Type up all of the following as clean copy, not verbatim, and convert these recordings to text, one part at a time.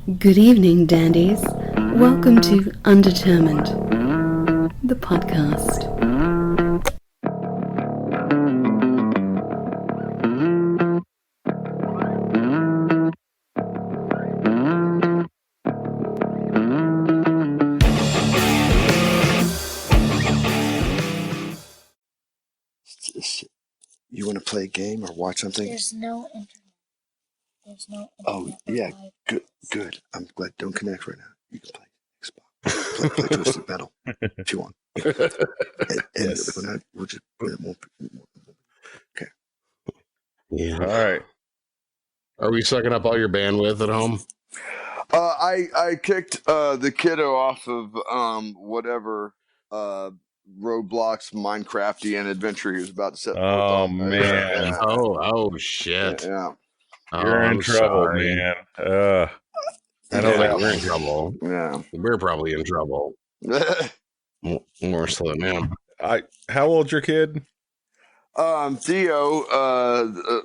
Good evening, dandies. Welcome to Undetermined, the podcast. You want to play a game or watch something? There's no internet. There's no internet. Oh, yeah. Good. I'm glad. Don't connect right now. You can play Xbox. Play Twisted Metal if you want. And Yes. we'll just... Okay. Yeah. All right. Are we sucking up all your bandwidth at home? I kicked the kiddo off of whatever Roblox, Minecrafty adventure he was about to set forth Oh, on. man. Oh shit. Yeah. You're in I'm trouble, sorry. man. I I know know that we're in one. trouble. Yeah. We're probably in trouble. More so than him. How old's your kid? Theo,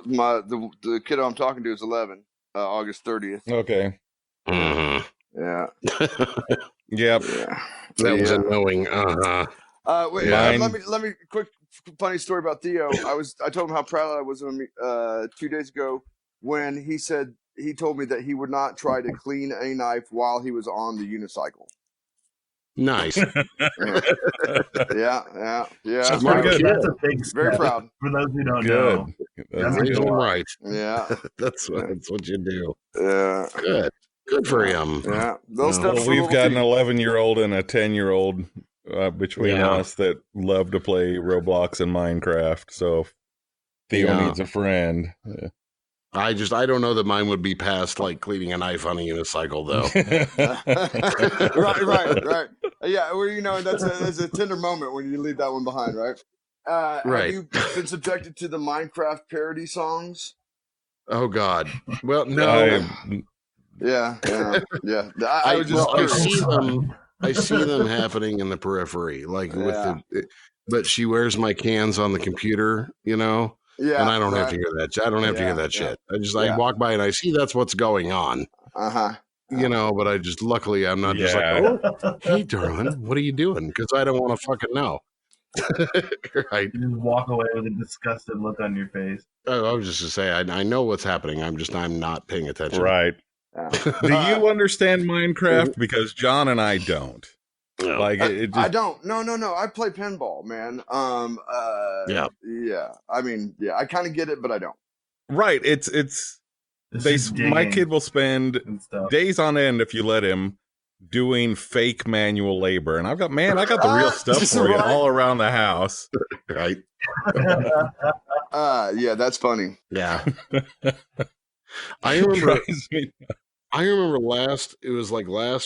the kiddo I'm talking to is 11, August 30th. Okay. Mhm. Yeah. Yep. Yeah. That was Yeah. a knowing. Wait, Mine- let me quick funny story about Theo. I told him how proud I was of him 2 days ago when he told me that he would not try to clean a knife while he was on the unicycle. Nice. Yeah. Sounds pretty like good. a That's a big step. Very proud. For those who don't Good. know. That's Raise good. him right. Yeah. That's what you do. Yeah. Good for him. Yeah. Those No. steps Well, for we've little got an feet. 11-year-old and a 10-year-old between Yeah. us that love to play Roblox and Minecraft. So if Theo Yeah. needs a friend. I don't know that mine would be past like cleaning a knife on a unicycle though. Right. Yeah, well, that's a tender moment when you leave that one behind, right? Right. Have you been subjected to the Minecraft parody songs? Oh God. Well, no. Yeah. I was just Well, I curious. see them. I see them happening in the periphery, like with the. But she wears my cans on the computer, Yeah, and I don't have to hear that. I don't have to hear that shit. I walk by and I see that's what's going on, Uh-huh. But I just luckily I'm not just like, oh, hey, darling, what are you doing? Because I don't want to fucking know. Right. You just walk away with a disgusted look on your face. I was just to say I know what's happening. I'm not paying attention. Right. Yeah. Do you understand Minecraft? Because John and I don't. No. Like it just, I don't. No. I play pinball, man. Yeah. Yeah. I mean, yeah, I kind of get it, but I don't. right. It's just my digging kid will spend and stuff. days on end if you let him doing fake manual labor, and I got the real stuff for you Right. all around the house. Right. Yeah, that's funny. Yeah. I remember. Drives me- I remember last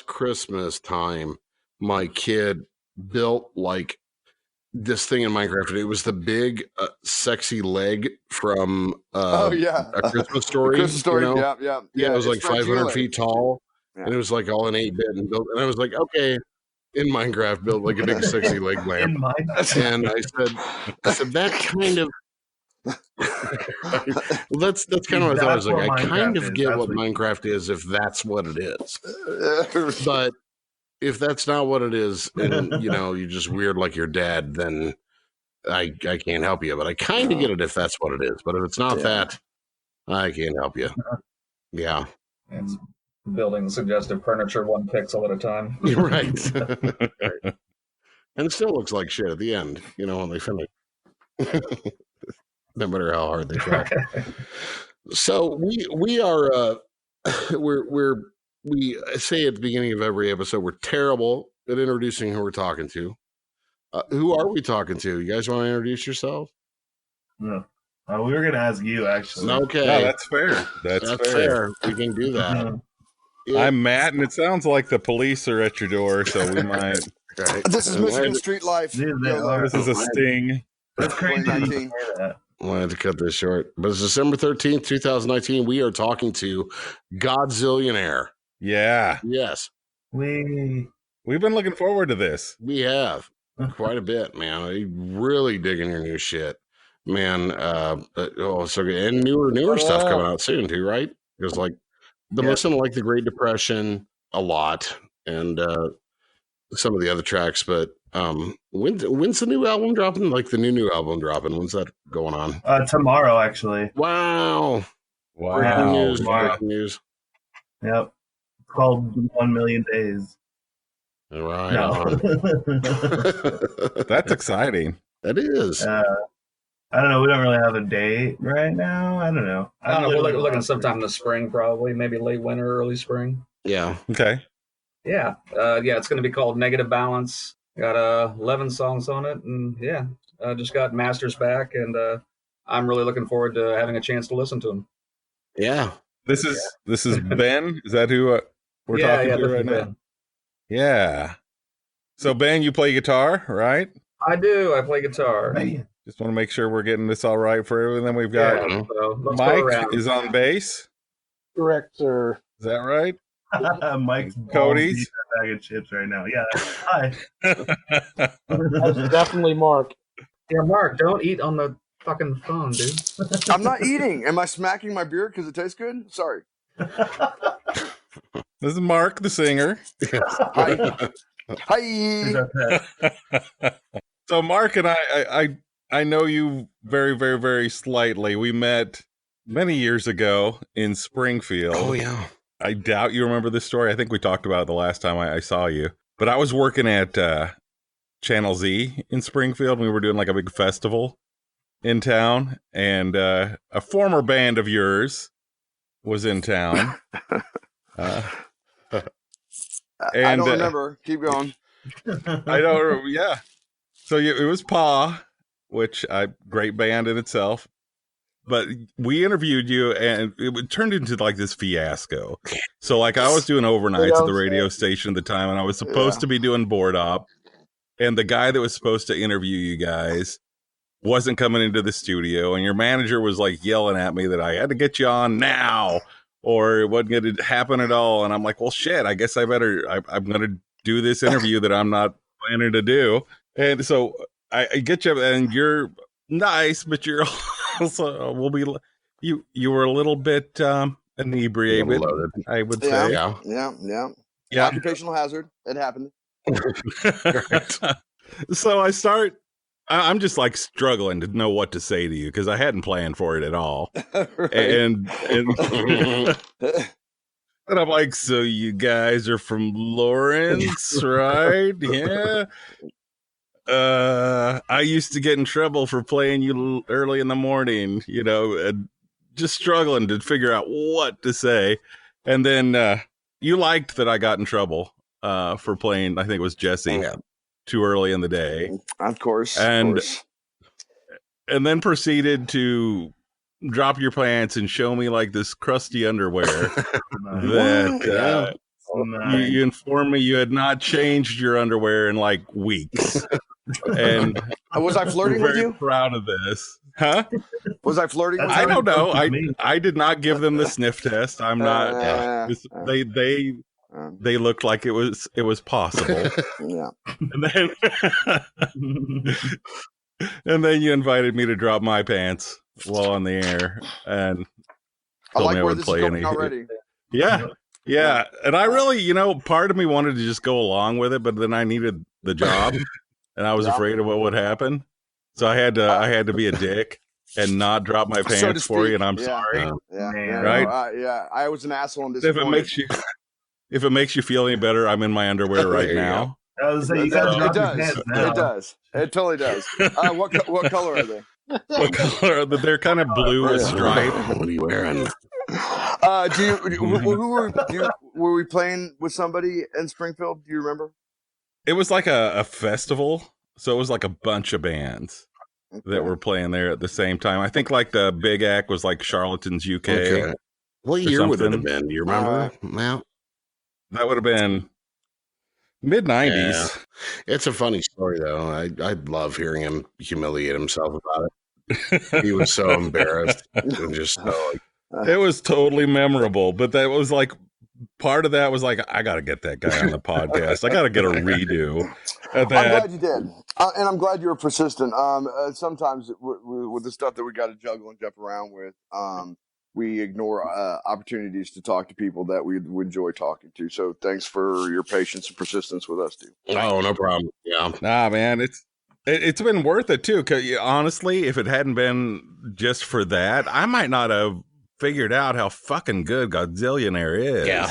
Christmas time, my kid built like this thing in Minecraft. It was the big, sexy leg from Oh yeah, A Christmas Story. Christmas Story. Yeah. Yeah, it was like it's Fred 500 Goulet. feet tall, Yeah. and it was like all in 8-bit and built. And I was like, okay, in Minecraft, built like a big sexy leg In lamp. my And I said that kind of. Well, that's kind of what I thought. I was like, I kind of get what Minecraft is if that's what it is. But if that's not what it is, and you're just weird like your dad, then I can't help you. But I kind of get it if that's what it is. But if it's not that, I can't help you. Yeah, It's building suggestive furniture 1 pixel at a time. you're right. Right. And it still looks like shit at the end, when they finish. No matter how hard they try. So we are we say at the beginning of every episode we're terrible at introducing who we're talking to. Who are we talking to? You guys want to introduce yourself? No. We were going to ask you, actually. Okay, No, that's fair. That's fair. We can do that. I'm Matt, and it sounds like the police are at your door, so we might. Right. This is Michigan Street Life. Dude, This is a sting. That's crazy that you 2019. say that. I had to cut this short, but it's December 13th, 2019. We are talking to Godzillionaire. Yeah, Yes, We we've been looking forward to this. we have quite a bit, man. I really digging your new shit, man. So good. And newer stuff coming out soon too, right? There's like Been listening to like the Great Depression a lot, and some of the other tracks. But when's the new album dropping? Like the new album dropping? When's that going on? Tomorrow, actually. Wow! Wow! Breaking news! Yep. It's called 1 Million Days. Right No. on. That's exciting. That is. I don't know. We don't really have a date right now. I don't know. I don't know. We're looking sometime in the spring, probably, maybe late winter, early spring. Yeah. Okay. Yeah. It's going to be called Negative Balance. Got 11 songs on it, and just got masters back, and I'm really looking forward to having a chance to listen to them. Yeah. This is Ben. Is that who we're talking to right now? Ben. Yeah. So Ben, you play guitar, right? I do. I play guitar. Just want to make sure we're getting this all right for everyone. Then we've got So let's Mike go around. is on bass. Correct, sir. Is that right? Mike's Cody's a bag of chips right now. Yeah. Hi. That's definitely Mark. Yeah, Mark, don't eat on the fucking phone, dude. I'm not eating. Am I smacking my beer because it tastes good? Sorry. This is Mark, the singer. Hi. Hi. So Mark and I know you very, very, very slightly. We met many years ago in Springfield. Oh yeah. I doubt you remember this story. I think we talked about it the last time I saw you. But I was working at Channel Z in Springfield. We were doing like a big festival in town, and a former band of yours was in town. I don't remember. Keep going. I don't remember. Yeah. So it was Pa, which great band in itself. But we interviewed you, and it turned into like this fiasco. So like I was doing overnights at the radio station at the time, and I was supposed to be doing board op. And the guy that was supposed to interview you guys wasn't coming into the studio, and your manager was like yelling at me that I had to get you on now, or it wasn't going to happen at all. And I'm like, well, shit, I guess I'm going to do this interview that I'm not planning to do. And so I get you, and you're nice, but you're also you were a little bit inebriated, I would say. Yeah. Occupational hazard. It happened. So I'm just like struggling to know what to say to you because I hadn't planned for it at all. and and I'm like, so you guys are from Lawrence, right? Yeah. I used to get in trouble for playing you early in the morning, and just struggling to figure out what to say. And then you liked that I got in trouble for playing, I think it was Jesse, too early in the day. Of course. And then proceeded to drop your pants and show me like this crusty underwear that you informed me you had not changed your underwear in like weeks. And was I flirting with you? Proud of this. Huh? Was I flirting with you? I don't know. I did not give them the sniff test. I'm not. They looked like it was possible. Yeah. And then you invited me to drop my pants while on the air, and told me I would play anything. Already. Yeah. And I really, part of me wanted to just go along with it, but then I needed the job, and I was afraid of what would happen. So I had to be a dick and not drop my pants for you, and I'm sorry. Right? I was an asshole on this. If it makes you feel any better, I'm in my underwear right now. It does. It totally does. What color are they? What color are they? They're kind of blue with stripe. What are you wearing? Were we playing with somebody in Springfield? Do you remember? It was like a festival, so it was like a bunch of bands that were playing there at the same time. I think like the big act was like Charlatans UK. Okay. What year would it have been? Do you remember? Well, that would have been mid-90s. Yeah. It's a funny story, though. I love hearing him humiliate himself about it. He was so embarrassed. And just so, it was totally memorable, but that was like part of that was like, I got to get that guy on the podcast. I got to get a redo. I'm glad you did. And I'm glad you were persistent. Sometimes with the stuff that we got to juggle and jump around with, we ignore opportunities to talk to people that we enjoy talking to. So thanks for your patience and persistence with us, too. Oh, no problem. Yeah. Nah, man, it's been worth it too. Cause honestly, if it hadn't been just for that, I might not have figured out how fucking good Godzillionaire is. Yeah.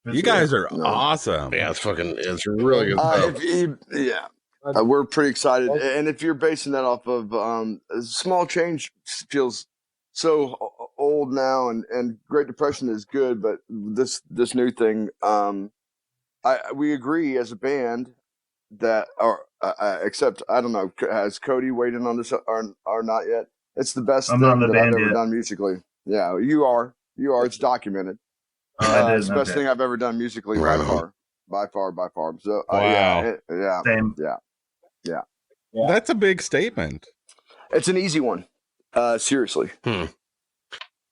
You guys are awesome. Yeah, it's really good stuff. We're pretty excited. And if you're basing that off of Small Change feels so old now, and Great Depression is good, but this new thing, we agree as a band that, except I don't know, has Cody weighed in on this or not yet? It's the best thing that I've ever done musically. Yeah, you are. It's documented. It's the best thing I've ever done musically by far. So wow. Same. Yeah. That's a big statement. It's an easy one. Seriously. It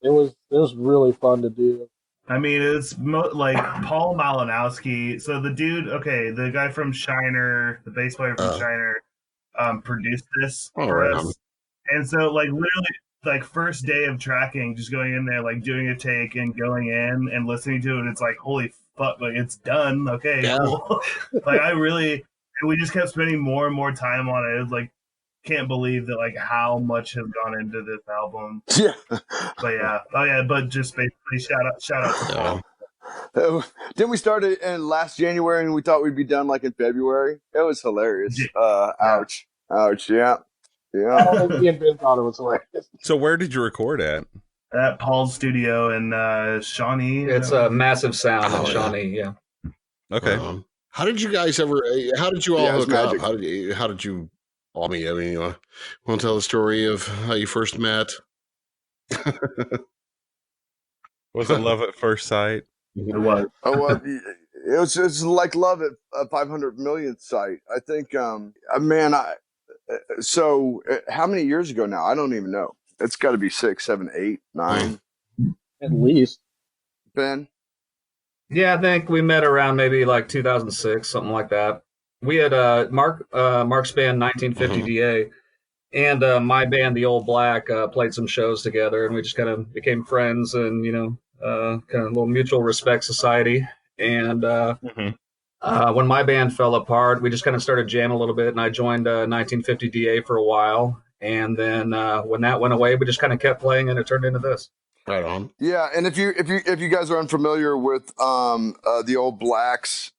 was really fun to do. I mean, it's like Paul Malinowski. So the dude, the guy from Shiner, the bass player from Shiner, produced this for us. And so, like, literally, like, first day of tracking, just going in there, like, doing a take and going in and listening to it, it's like, holy fuck, like, it's done. Okay, cool. Like, we just kept spending more and more time on it. It was like, can't believe that, like, how much has gone into this album. Yeah. But but just basically shout out to Paul. Didn't we start it in last January and we thought we'd be done like in February? It was hilarious. Ouch. Yeah. Me and Ben thought it was hilarious. So where did you record at? At Paul's studio in Shawnee. It's a Massive Sound in Shawnee. Yeah. Okay. How did you all hook up? How did you all meet? I mean, you want to tell the story of how you first met? Was it love at first sight? It was. Oh, well, it was just like love at a 500 millionth site. I think, so how many years ago now? I don't even know. It's got to be 6, 7, 8, 9. At least. Ben? Yeah, I think we met around maybe like 2006, something like that. We had Mark's band 1950 DA and my band The Old Black played some shows together, and we just kind of became friends, and kind of a little mutual respect society. And when my band fell apart, we just kind of started jamming a little bit, and I joined 1950 DA for a while, and then when that went away, we just kind of kept playing, and it turned into this. Right on. Yeah, and if you guys are unfamiliar with the Old Blacks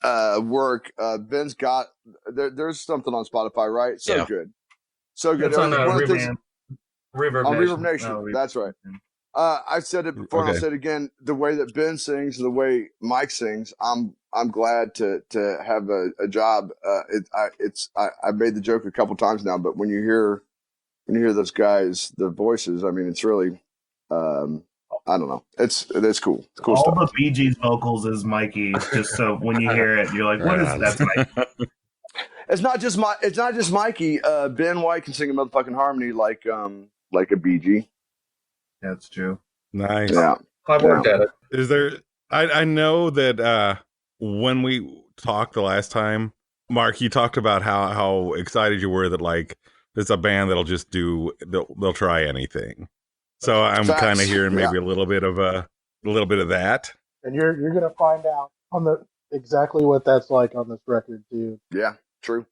work, Ben's got there's something on Spotify, right? So good. It's on Reverb Nation. Oh, that's right. I've said it before, and I'll say it again. The way that Ben sings, the way Mike sings, I'm glad to have a job. I've made the joke a couple times now, but when you hear those guys, the voices, I mean, it's really. I don't know. It's cool. It's cool all stuff. The Bee Gees vocals is Mikey. Just so when you hear it, you're like, "What is that?" Mikey. It's not just Mikey. Ben White can sing a motherfucking harmony like a Bee Gee. That's true. Nice. Yeah. I've worked at it. Is there? I know that when we talked the last time, Mark, you talked about how excited you were that like there's a band that'll just they'll try anything. So I'm kind of hearing maybe a little bit of that. And you're gonna find out on exactly what that's like on this record too. Yeah, true.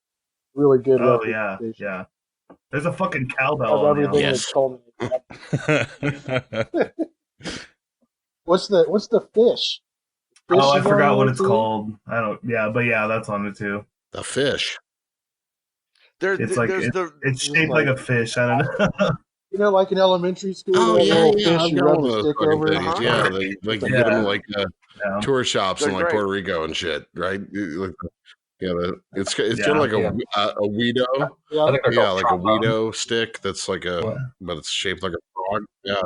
Really good. Oh yeah. There's a fucking cowbell. Of everything that's told me. What's the fish? I forgot what it's called. I don't. Yeah, but yeah, that's on it too. The fish. It's shaped like a fish. I don't know. Like in elementary school. Oh yeah. Fish, you rub the stick over. Yeah, they get them like tour shops in like Puerto Rico and shit, right? It's kind of like a Weedo. Like a Weedo stick that's like but it's shaped like a frog. Yeah,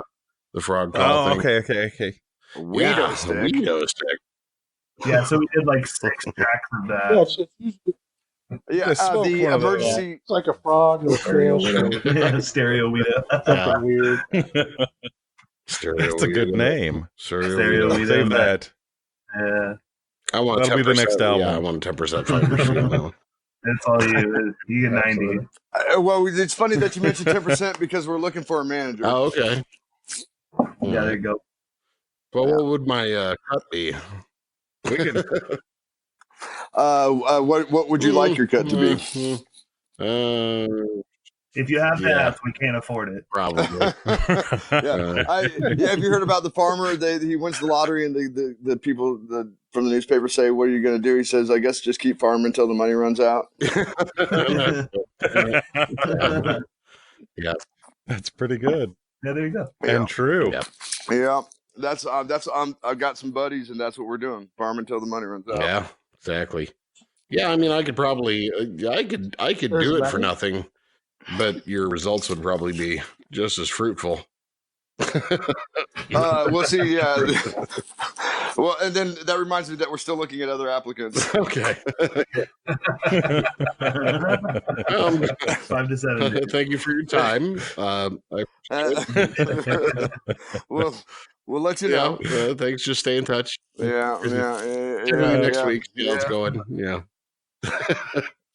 the frog claw thing. Okay. Weedo stick. Yeah, so we did like 6 tracks of that. Yeah, the emergency. It's like a frog or a stereo Weedo. Something weird. That's a good name. Stereo Weedo. Save that. Yeah. I want that'll be the next album. Yeah, I want 10% fiber. That's all you. You get 90. Well, it's funny that you mentioned 10% because we're looking for a manager. Oh, okay. Yeah, there you go. Well, what would my cut be? We can. What would you like your cut to be? If you have that, we can't afford it. Probably. Have you heard about the farmer? He wins the lottery, and the people from the newspaper say, "What are you going to do?" He says, "I guess just keep farming until the money runs out." Yeah, that's pretty good. Yeah, there you go. And true. Yeah, that's I've got some buddies, and that's what we're doing: farm until the money runs out. Yeah, exactly. Yeah, I mean, I could probably, I could do it for nothing, but your results would probably be just as fruitful. We'll see. Yeah. Well, and then that reminds me that we're still looking at other applicants. Okay. 5 to 7. Thank you for your time. We'll let you know. Thanks. Just stay in touch. Yeah. Next week. See how it's going. Yeah.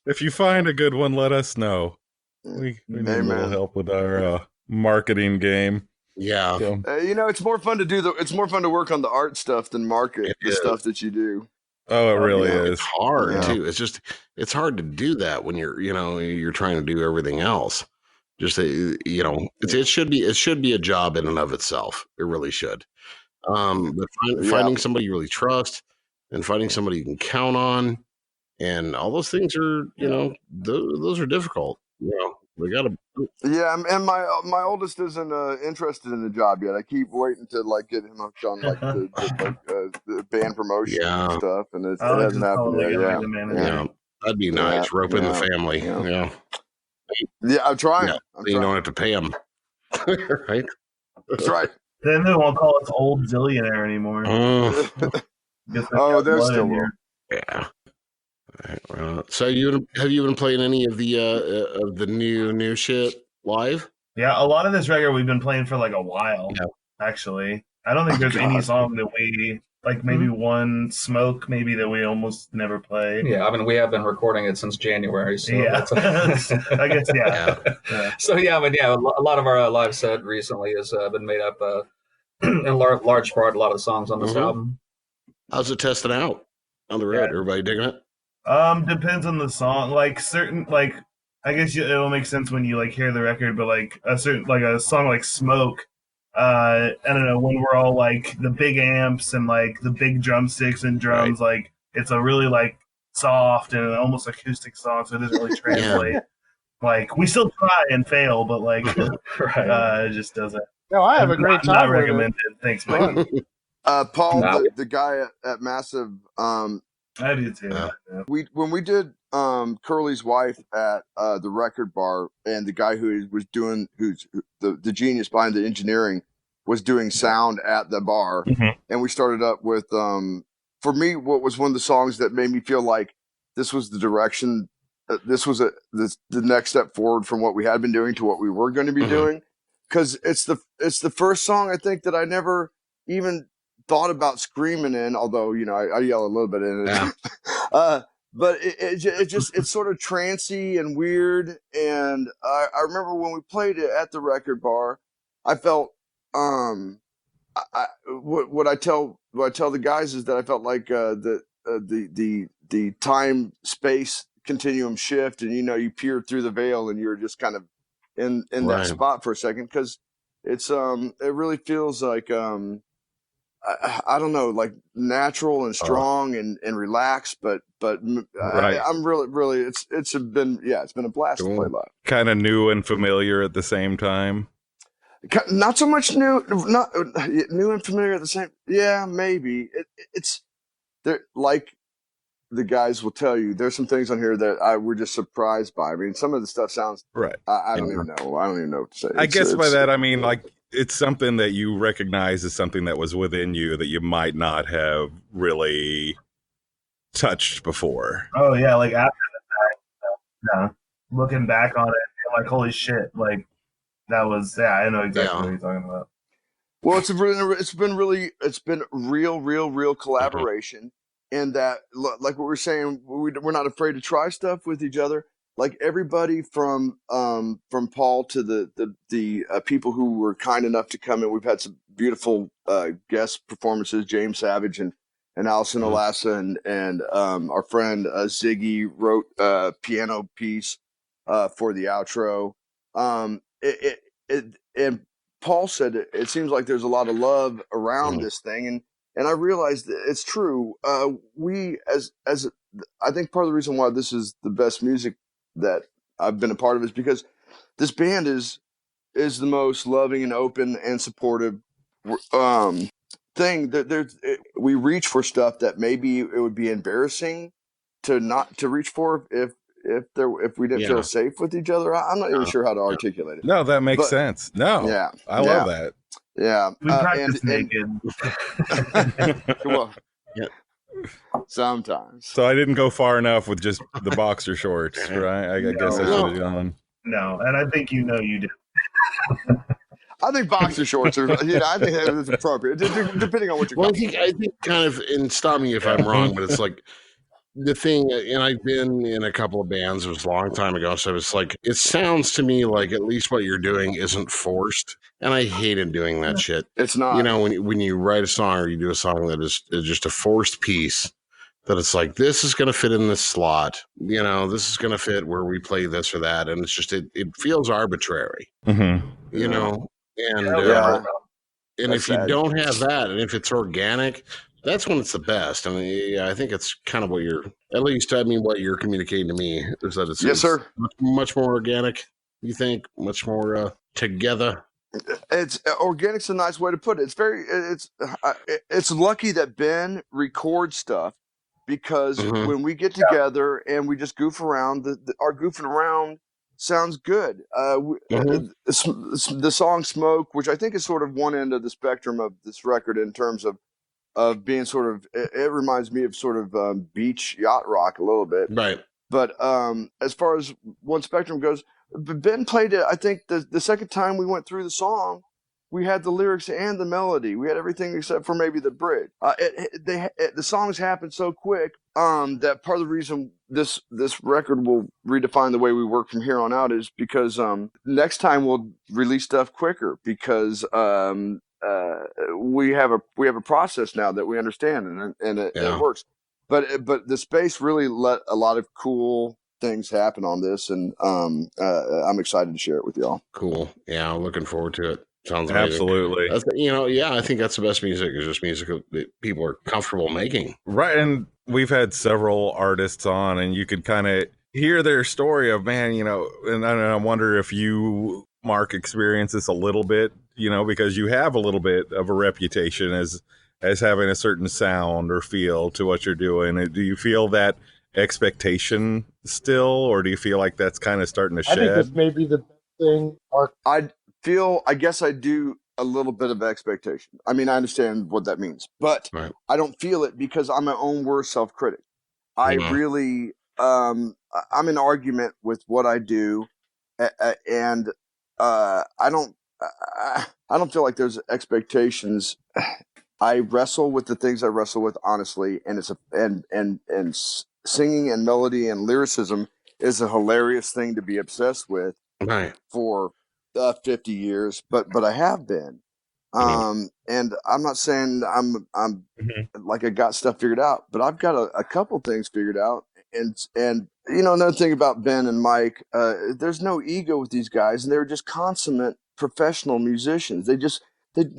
If you find a good one, let us know. We need a little help with our marketing game. Yeah. So. It's more fun to it's more fun to work on the art stuff than market the stuff that you do. Oh, it really is. It's hard too. It's hard to do that when you're trying to do everything else. Just it should be a job in and of itself. It really should. But finding somebody you really trust and finding somebody you can count on, and all those things are those are difficult. We gotta. Yeah, and my oldest isn't interested in the job yet. I keep waiting to get him hooked on the band promotion and stuff, and it hasn't happened yet. Yeah, that'd be nice. Rope in the family. Yeah, I'm trying. Yeah, you don't have to pay them. Right. That's right. Then they won't call us old Zillionaire anymore. They're still here. Yeah. So have you been playing any of the new shit live? Yeah, a lot of this record we've been playing for a while. Yeah. Actually, I don't think there's any song that we maybe one Smoke maybe that we almost never play. Yeah, I mean we have been recording it since January. So yeah, I guess yeah. So a lot of our live set recently has been made up in large part a lot of the songs on this album. How's it testing out on the road? Yeah. Everybody digging it? Depends on the song. I guess it'll make sense when you hear the record, but a song like Smoke, I don't know, when we're all the big amps and the big drumsticks and drums, it's a really soft and almost acoustic song, so it doesn't really translate. We still try and fail, but it just doesn't. No, I have a great time. Not recommended. Thanks, Mike. Paul, the guy at Massive. I do too. When we did Curly's wife at the record bar, and the guy who's the genius behind the engineering was doing sound at the bar, and we started up with for me what was one of the songs that made me feel like this was the direction, this was the next step forward from what we had been doing to what we were going to be doing, because it's the first song I think that I never even thought about screaming in, although I yell a little bit in it. Yeah. But it's sort of trancey and weird. And I remember when we played it at the record bar, I felt what I tell the guys is that I felt like the time space continuum shift, and you peer through the veil and you're just kind of in that spot for a second, because it's it really feels like I don't know, natural and strong and relaxed, but I'm really it's been a blast to play live. Kind of new and familiar at the same time. Not so much new and familiar at the same. Yeah, maybe it's there. The guys will tell you, there's some things on here that we're just surprised by. I mean, some of the stuff sounds right. I don't even know. I don't even know what to say. I guess by that I mean it's something that you recognize as something that was within you that you might not have really touched before. Oh yeah, after the fact, looking back on it, holy shit, that was I know exactly what you're talking about. Well, it's been real collaboration, and that what we're saying, we're not afraid to try stuff with each other, like everybody from Paul to the people who were kind enough to come in. We've had some beautiful guest performances. James Savage and Allison Olassa and our friend Ziggy wrote a piano piece for the outro. And Paul said it seems like there's a lot of love around this thing, and I realized that it's true. We as I think part of the reason why this is the best music that I've been a part of is because this band is the most loving and open and supportive thing. We reach for stuff that maybe it would be embarrassing to not to reach for if we didn't feel safe with each other. I'm not even sure how to articulate it. No, that makes sense. No, I love that. Yeah, we practice naked. Well, sometimes. So I didn't go far enough with just the boxer shorts, right? I guess I should have gone. No, and I think you did. I think boxer shorts are. I think that's appropriate, depending on what you're. Well, I think kind of, and stop me if I'm wrong, but it's like the thing, and I've been in a couple of bands. It was a long time ago, so it's like it sounds to me like at least what you're doing isn't forced, and I hated doing that shit. It's not. You know, when you write a song or you do a song that is just a forced piece, that it's like this is going to fit in this slot. You know, this is going to fit where we play this or that, and it's just it feels arbitrary. Mm-hmm. You know, and and if you don't have that, and if it's organic, that's when it's the best. I mean, I think it's kind of what what you're communicating to me is that it's yes, sir, much more organic. You think much more together. It's organic's a nice way to put it. It's lucky that Ben records stuff because when we get together and we just goof around, our goofing around sounds good. The song "Smoke," which I think is sort of one end of the spectrum of this record in terms of being sort of, it reminds me of sort of beach yacht rock a little bit. Right. But as far as one spectrum goes, Ben played it. I think the second time we went through the song, we had the lyrics and the melody. We had everything except for maybe the bridge. The songs happened so quick that part of the reason this record will redefine the way we work from here on out is because next time we'll release stuff quicker because we have a process now that we understand and it works. But the space really let a lot of cool things happen on this, and I'm excited to share it with y'all. Cool. Yeah, I'm looking forward to it. Sounds amazing. Absolutely. I think that's the best music. Is just music that people are comfortable making. Right, and we've had several artists on, and you could kind of hear their story of, man, and I wonder if you, Mark, experience this a little bit, because you have a little bit of a reputation as having a certain sound or feel to what you're doing. Do you feel that expectation still, or do you feel like that's kind of starting to shed? I think this may be the best thing. I guess I do a little bit of expectation. I mean, I understand what that means, but I don't feel it because I'm my own worst self-critic. I really, I'm in argument with what I do, and I don't feel like there's expectations. I wrestle with the things I wrestle with honestly, and and singing and melody and lyricism is a hilarious thing to be obsessed with for 50 years, but I have been, and I'm not saying I'm like I got stuff figured out, but I've got a couple things figured out, and another thing about Ben and Mike, there's no ego with these guys, and they're just consummate professional musicians. They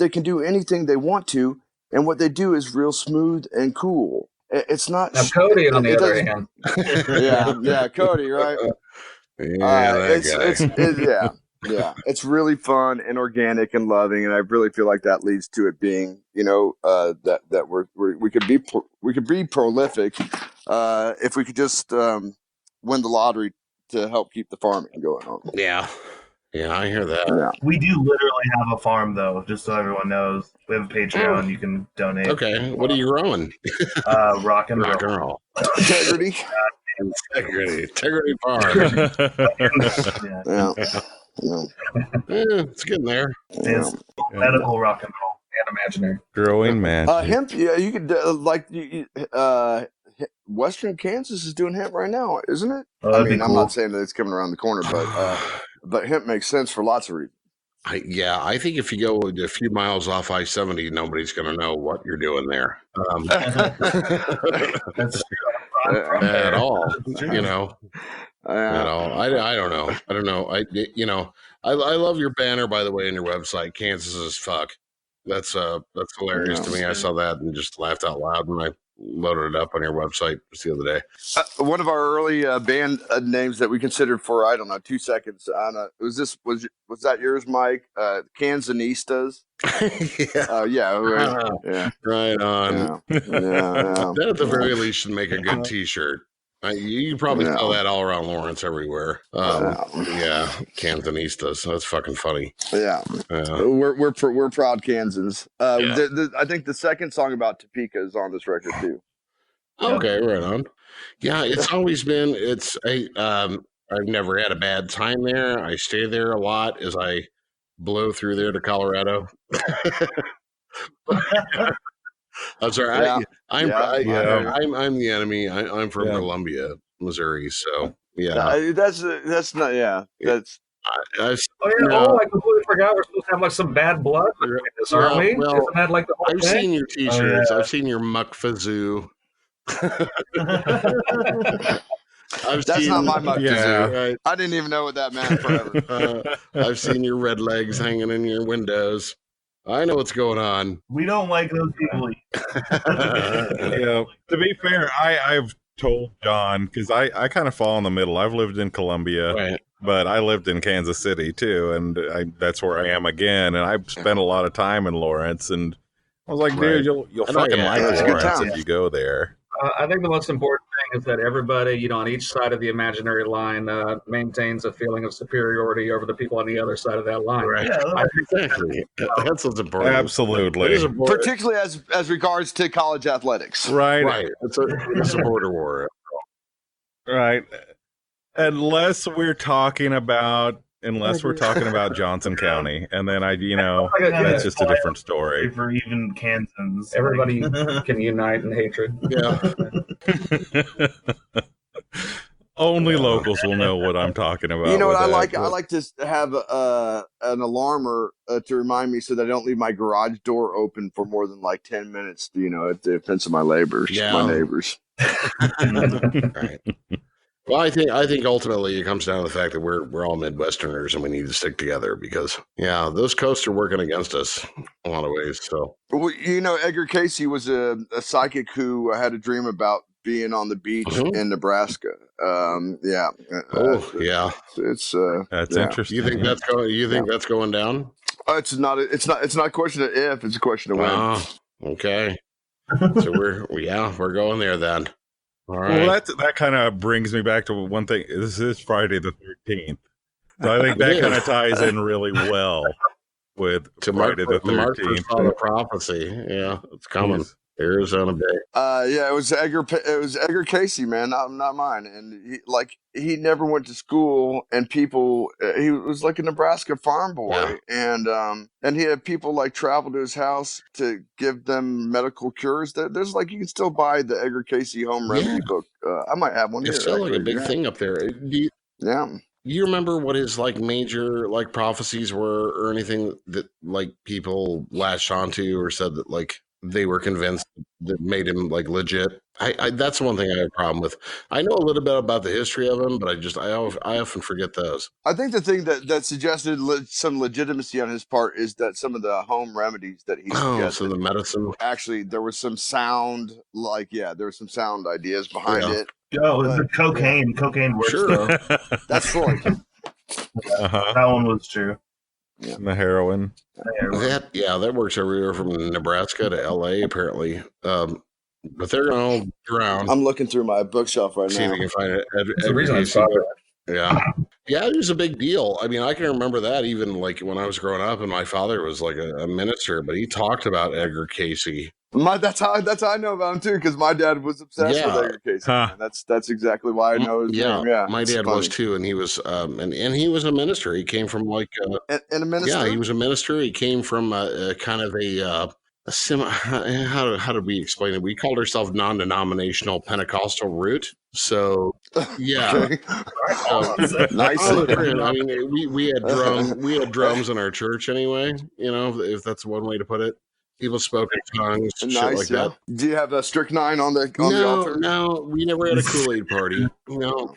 can do anything they want to, and what they do is real smooth and cool. It's not now Cody on the other hand. yeah, Cody, right? It's really fun and organic and loving, and I really feel like that leads to it being, that we could be prolific if we could just win the lottery to help keep the farming going on. Yeah, I hear that. Yeah. We do literally have a farm, though, just so everyone knows. We have a Patreon. You can donate. Okay, what are you growing? Rock and roll. Integrity farm. Yeah. It's getting there. It's medical rock and roll and imaginary. Growing man. Hemp. Yeah, you could Western Kansas is doing hemp right now, isn't it? Oh, I that'd mean, be I'm cool. not saying that it's coming around the corner, but hemp makes sense for lots of reasons. I think if you go a few miles off I-70, nobody's going to know what you're doing there. That's at all. true. You know, at all. I don't know. I don't know. I love your banner, by the way, on your website. Kansas is fuck. That's hilarious to me. I saw that and just laughed out loud when I loaded it up on your website just the other day. One of our early band names that we considered for, I don't know, 2 seconds. I don't know, was that yours, Mike? Canzanistas? Yeah. Yeah. Right on. Yeah. That at the very least should make a good T-shirt. You probably sell that all around Lawrence everywhere. Yeah, Canzanistas. That's fucking funny. Yeah. We're proud Kansans. I think the second song about Topeka is on this record too. Okay, right on. Yeah, it's always been. I've never had a bad time there. I stay there a lot as I blow through there to Colorado. I'm sorry. Yeah. I'm the enemy. I'm from Columbia, Missouri. So that's not. Yeah, that's. I completely forgot we're supposed to have like some bad blood in this, aren't we? Well, Isn't that like the whole I've thing? seen your T-shirts. I've seen your Muck Fazoo. That's not my Muck Fazoo. Right. I didn't even know what that meant forever. I've seen your red legs hanging in your windows. I know what's going on. We don't like those people. To be fair, I've told John, because I kind of fall in the middle. I've lived in Columbia, but I lived in Kansas City too, and that's where I am again. And I've spent a lot of time in Lawrence, and I was like, dude, you'll fucking like Lawrence if you go there. I think the most important thing is that everybody, on each side of the imaginary line maintains a feeling of superiority over the people on the other side of that line. Right. Exactly. That's what's important. Absolutely. Particularly as regards to college athletics. Right. It's a border war. Right. Unless we're talking about Johnson County, and then that's just a different story. For even Kansans, everybody can unite in hatred. Yeah. Only locals will know what I'm talking about. You know what I like? I like to have an alarmer to remind me so that I don't leave my garage door open for more than like 10 minutes. At the expense of my neighbors. Right. Well, I think ultimately it comes down to the fact that we're all Midwesterners and we need to stick together because those coasts are working against us in a lot of ways. So Edgar Casey was a psychic who had a dream about being on the beach in Nebraska. It's that's interesting. You think that's going down? It's not a question of if, it's a question of when. Okay. So we're going there then. All right. Well, that kind of brings me back to one thing. This is Friday the 13th. So I think that kind of ties in really well with Friday the 13th. The prophecy. Yeah, it's coming. Arizona Bay. It was Edgar Casey, man, not mine. And he never went to school, and people, he was like a Nebraska farm boy, and he had people like travel to his house to give them medical cures. There's you can still buy the Edgar Casey home remedy book. I might have one. It's still a big thing up there. Do you remember what his major prophecies were, or anything that people latched onto or said that they were convinced that made him legit? I that's one thing I have a problem with. I know a little bit about the history of him, but I often forget those. I think the thing that suggested some legitimacy on his part is that some of the home remedies that he suggested, so the medicine, actually there was some sound there were some sound ideas behind it. The cocaine works. Sure. That's Freud. Uh-huh. That one was true. Yeah. The heroin. That works everywhere from Nebraska to LA apparently. But they're all around. I'm looking through my bookshelf right now. See if we can find it. That's the reason I saw it. Yeah, it was a big deal. I mean, I can remember that even when I was growing up, and my father was a minister, but he talked about Edgar Casey. That's how I know about him too, because my dad was obsessed with Edgar Casey. Huh. That's exactly why I know his name. Yeah, my dad was too, and he was and he was a minister. He came from and a minister. Yeah, he was a minister. He came from kind of a how did we explain it? We called ourselves non-denominational Pentecostal root. So yeah, nice. I mean, we had drums in our church anyway. You know, if that's one way to put it. People spoke in tongues, shit like that. Do you have a strychnine on the altar? No, we never had a Kool-Aid party. No,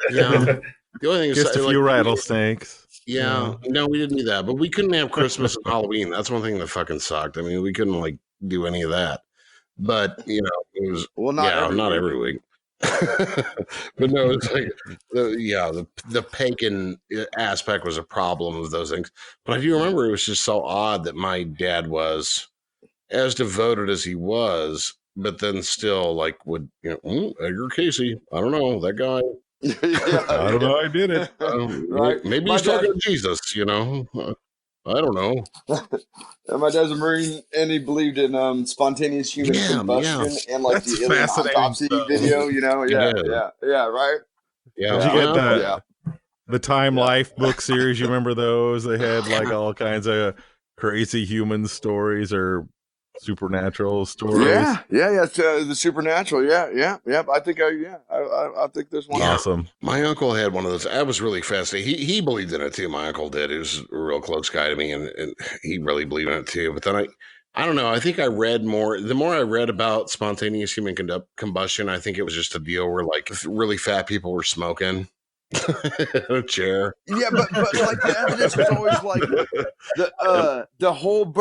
yeah. The only thing is just a few rattlesnakes. Yeah, no, we didn't do that. But we couldn't have Christmas and Halloween. That's one thing that fucking sucked. I mean, we couldn't like do any of that. But you know, it was not every week. But no, it's like the pagan aspect was a problem of those things. But I do remember it was just so odd that my dad was as devoted as he was, but then still like would Edgar Casey, I don't know, that guy. I don't know. I did it. Right. Maybe he's talking to Jesus, you know. I don't know. My dad's a Marine, and he believed in spontaneous human combustion and like that's the alien autopsy video. You know, right. Yeah. Did you get the Time Life book series? You remember those? They had like all kinds of crazy human stories or supernatural stories. The supernatural. Yeah. I think I think there's one. Awesome. My uncle had one of those. I was really fascinated. He believed in it too. My uncle did. He was a real close guy to me, and he really believed in it too. But then I don't know. I think I read more. The more I read about spontaneous human combustion, I think it was just a deal where like really fat people were smoking. A chair. Yeah, but like the evidence was always like the whole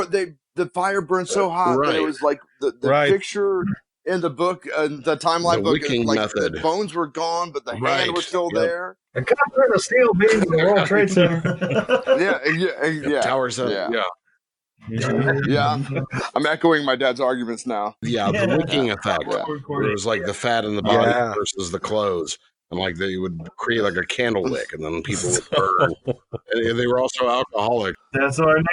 the fire burned so hot that it was like the picture in the book, the Time Life book, like method. The bones were gone, but the hand was still there. A copper and a steel beam in the World Trade Center. yeah. Towers up. Yeah. I'm echoing my dad's arguments now. Yeah, the wicking effect. It was like the fat in the body versus the clothes. And like they would create like a candle wick, and then people would burn. And they were also alcoholic. That's our nickname.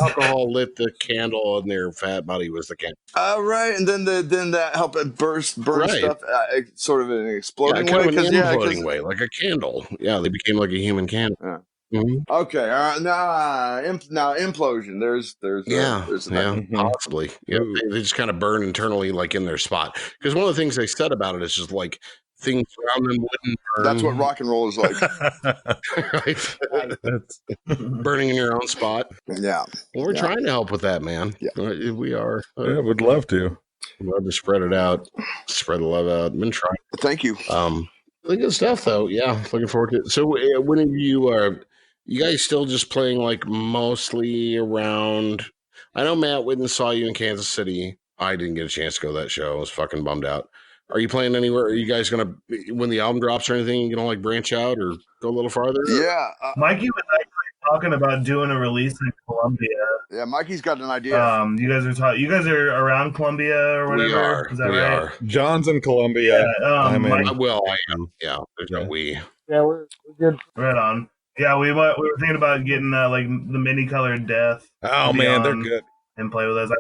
Alcohol lit the candle, and their fat body was the candle. Right, and then that helped it burn stuff, sort of in an exploding way. Kind of an imploding way, like a candle. Yeah, they became like a human candle. Yeah. Mm-hmm. Okay, now implosion. There's possibly. Yeah, they just kind of burn internally, like in their spot. Because one of the things they said about it is just like things around them wouldn't burn. That's what rock and roll is like, right? Burning in your own spot. Yeah. Well, we're trying to help with that, man. Yeah, we are. Yeah, would love to. We'd love to spread it out, spread the love out. I've been trying. Thank you. Really good stuff, though. Yeah, looking forward to it. So, when are you guys still just playing like mostly around? I know Matt Whitten saw you in Kansas City. I didn't get a chance to go to that show. I was fucking bummed out. Are you playing anywhere? Are you guys gonna, when the album drops or anything, you gonna like branch out or go a little farther? Yeah, Mikey was actually talking about doing a release in Columbia. Yeah, Mikey's got an idea. You guys are around Columbia or whatever. We are. Is that right? John's in Columbia. I am. Yeah, there's no we. Yeah, we're good. Right on. Yeah, we were thinking about getting like the mini colored death. Oh man, they're good. And play with us.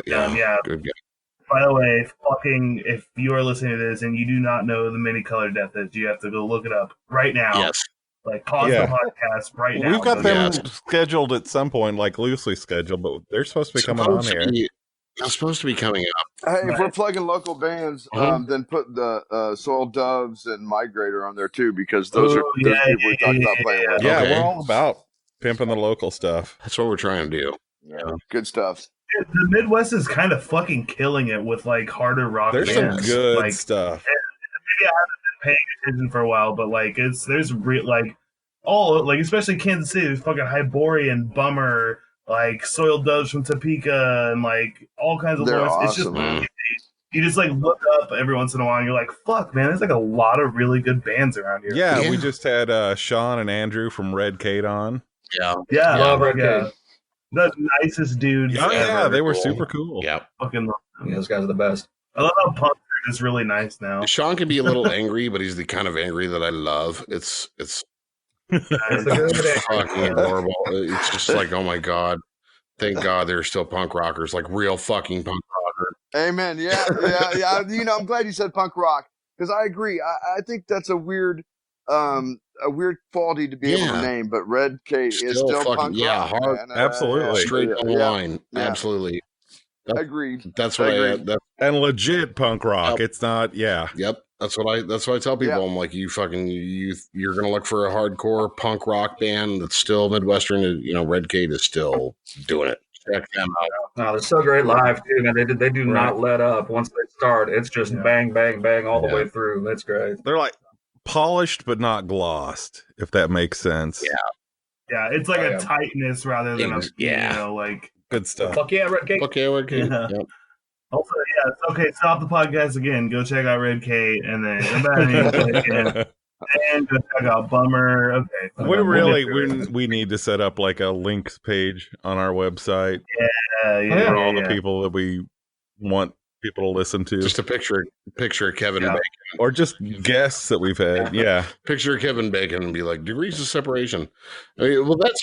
Yeah. Good. By the way, if you are listening to this and you do not know the mini colored death is, you have to go look it up right now. Yes. Like pause the podcast right now. We've got them scheduled at some point, like loosely scheduled, but they're supposed to be coming on here. They're supposed to be coming up. Hey, if we're plugging local bands, then put the Soil Doves and Migrator on there too, because those are people we talked about playing with. Yeah, we're all about pimping the local stuff. That's what we're trying to do. Yeah, good stuff. The Midwest is kind of fucking killing it with like harder rock. There's bands. some good like, stuff. Maybe I haven't been paying attention for a while, but like there's all like especially Kansas City, there's fucking Hyborian, Bummer, like Soil Doves from Topeka, and like all kinds of lords. Awesome, it's just you just like look up every once in a while and you're like, fuck man, there's like a lot of really good bands around here. Yeah. We just had Sean and Andrew from Red Kate on. Yeah, love Red Kate. The nicest dudes. Oh yeah, they were super cool. Yeah, fucking love them. Yeah, those guys are the best. I love how punk are just really nice now. Sean can be a little angry, but he's the kind of angry that I love. It's fucking adorable. It's just like, oh my god, thank God there's still punk rockers, like real fucking punk rockers. Amen. Yeah. You know, I'm glad you said punk rock because I agree. I think that's a weird a weird quality to be able to name, but Red Kate is still fucking punk rock, hard, man. Absolutely, straight down the line. Absolutely. Agreed. That's what and legit punk rock. It's not, Yep. That's what I tell people. I'm like, you're gonna look for a hardcore punk rock band that's still Midwestern. Red Kate is still doing it. Check them out. No, they're so great live too, man. They do not let up. Once they start, it's just bang, bang, bang all the way through. That's great. They're like polished but not glossed, if that makes sense. Yeah, it's like a tightness rather than like good stuff. Fuck yeah, Red Kate. Fuck yeah, Red Kate. Yeah. Yep. Also, it's okay. Stop the podcast again. Go check out Red Kate, and then come back and go check out Bummer. Okay. We need to set up like a links page on our website. For all the people that we want people to listen to. Just a picture of Kevin Bacon. Or just guests that we've had. Yeah. Picture of Kevin Bacon and be like, degrees of separation. I mean, well, that's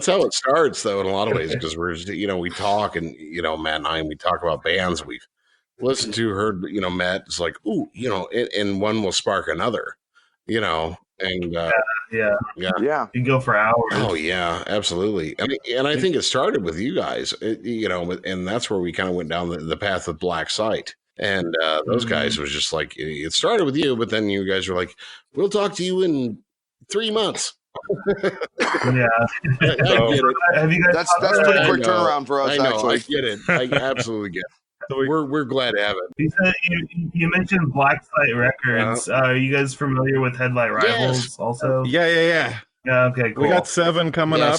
how it starts, though, in a lot of ways, because we're just, we talk and, Matt and I, we talk about bands we've listened to, heard, met. It's like, ooh, and one will spark another, and yeah. You can go for hours. Oh yeah, absolutely. And I think it started with you guys, and that's where we kind of went down the path of Black Site. And those guys was just like, it started with you, but then you guys were like, we'll talk to you in 3 months. Yeah. Have you guys that's pretty quick turnaround for us. I get it. I absolutely get it. So we're glad to have it. You mentioned Black Site Records. Are you guys familiar with Headlight Rivals also? Yeah. Yeah, okay, cool. We got 7 coming up. I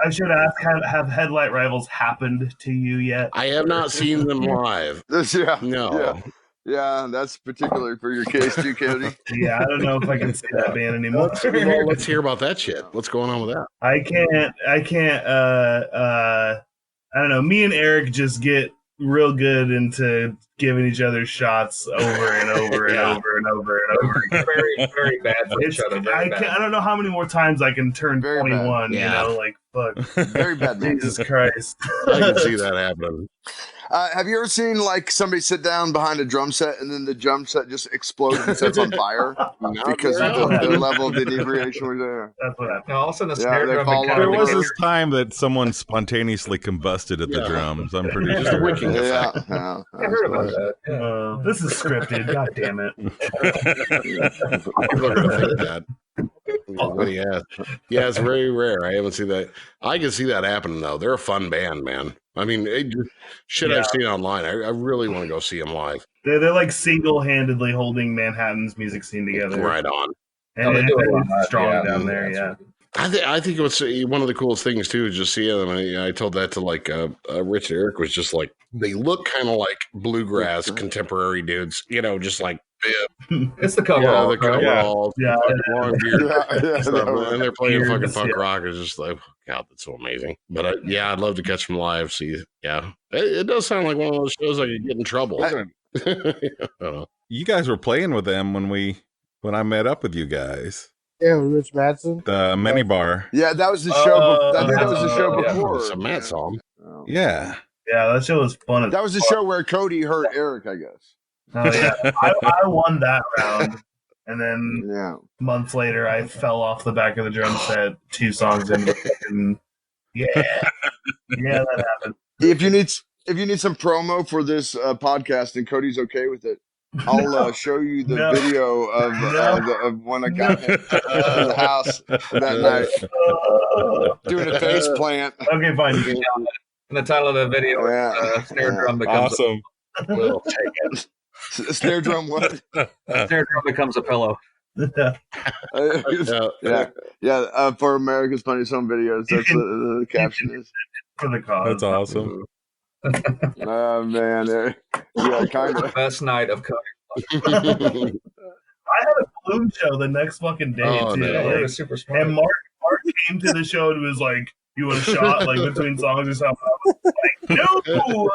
should ask, have Headlight Rivals happened to you yet? I have not seen them live. No. Yeah, that's particularly for your case too, Cody. Yeah, I don't know if I can say that band anymore. Well, let's hear about that shit. What's going on with that? I can't I don't know. Me and Eric just get real good into giving each other shots over and over and over and over and over. Very, very bad for each other. I don't know how many more times I can turn 21. Fuck. Very bad. Jesus Christ. I can see that happening. Have you ever seen like somebody sit down behind a drum set and then the drum set just explodes and sets on fire because of the level of inebriation was there? That's what happened. All of a sudden, the snare drum there was this time that someone spontaneously combusted at the drums. I'm pretty sure. Just a wicking effect. I heard about that. This is scripted. God damn it. People are going to think that. Yeah, it's very rare. I haven't seen that. I can see that happening though. They're a fun band, man. I mean, I've seen online. I really want to go see them live. They're like single-handedly holding Manhattan's music scene together. Right on. And it's strong down there. Yeah. I think it was one of the coolest things too, is just seeing them. I told that to like Rich Eric was just like, they look kind of like bluegrass contemporary dudes, just like it's the coverall, the coveralls, long beard, and they're playing Beards, fucking punk rock. It's just like, God, that's so amazing. But I'd love to catch them live. See, it does sound like one of those shows I could get in trouble. I don't know. You guys were playing with them when I met up with you guys. Yeah, Rich Madsen. The mini bar. Yeah, that was the show. I think that was the show before. It's a Matt song. Yeah. Yeah, that show was fun. That was the show where Cody hurt Eric, I guess. Oh yeah, I won that round, and then months later, I fell off the back of the drum set 2 songs into fucking that happened. If you need some promo for this podcast and Cody's okay with it, I'll show you the video of when I got him in the house that night doing a face plant. Okay, fine. And the title of the video is Snare Drum Becomes Awesome. We'll take it. Snare drum what? Snare drum becomes a pillow. For America's Funniest Home Videos, that's the caption is. For the cause. That's awesome. Oh man, kind of. Best night of Cody. I had a balloon show the next fucking day too. No, it was super smart. And Mark came to the show and was like, "You want a shot like between songs or something?" I was like, "No!"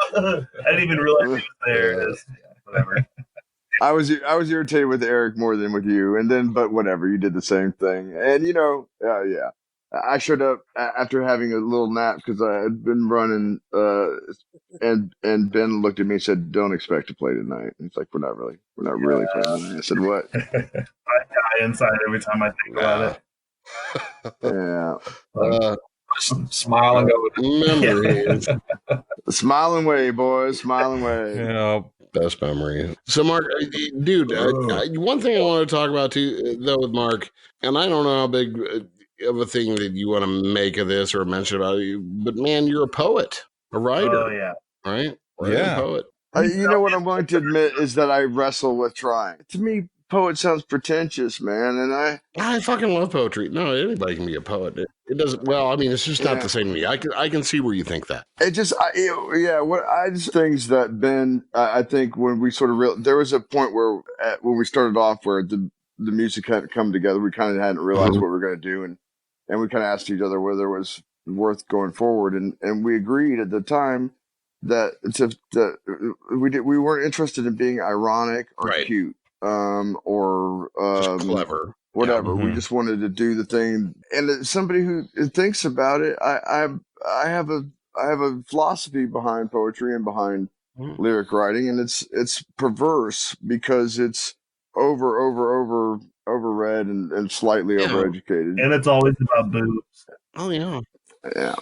I didn't even realize he was there. Whatever. I was irritated with Eric more than with you, but whatever, you did the same thing, and I showed up after having a little nap because I had been running, and Ben looked at me and said, "Don't expect to play tonight." And it's like, we're not really playing tonight. I said, "What?" I die inside every time I think about it. Smile and go. Memories. Smile and wave, boys. Smile and wave. Yeah. Best memory. So, Mark, dude, one thing I want to talk about too, though, with Mark, and I don't know how big of a thing that you want to make of this or mention about it, but man, you're a poet, a writer. Oh yeah, right? Yeah, poet. You know what I'm willing to admit is that I wrestle with trying. To me, poet sounds pretentious, man, and I fucking love poetry. No, anybody can be a poet. It doesn't. Well, I mean, it's just not the same to me. I can see where you think that. It just, things that Ben. I think when we sort of there was a point where when we started off where the music hadn't come together, we kind of hadn't realized what we were going to do, and we kind of asked each other whether it was worth going forward, and we agreed at the time that we weren't interested in being ironic or cute, or just clever. Whatever. We just wanted to do the thing. And as somebody who thinks about it, I have a philosophy behind poetry and behind lyric writing, and it's perverse because it's overread and slightly overeducated. And it's always about boobs. Oh yeah. Yeah.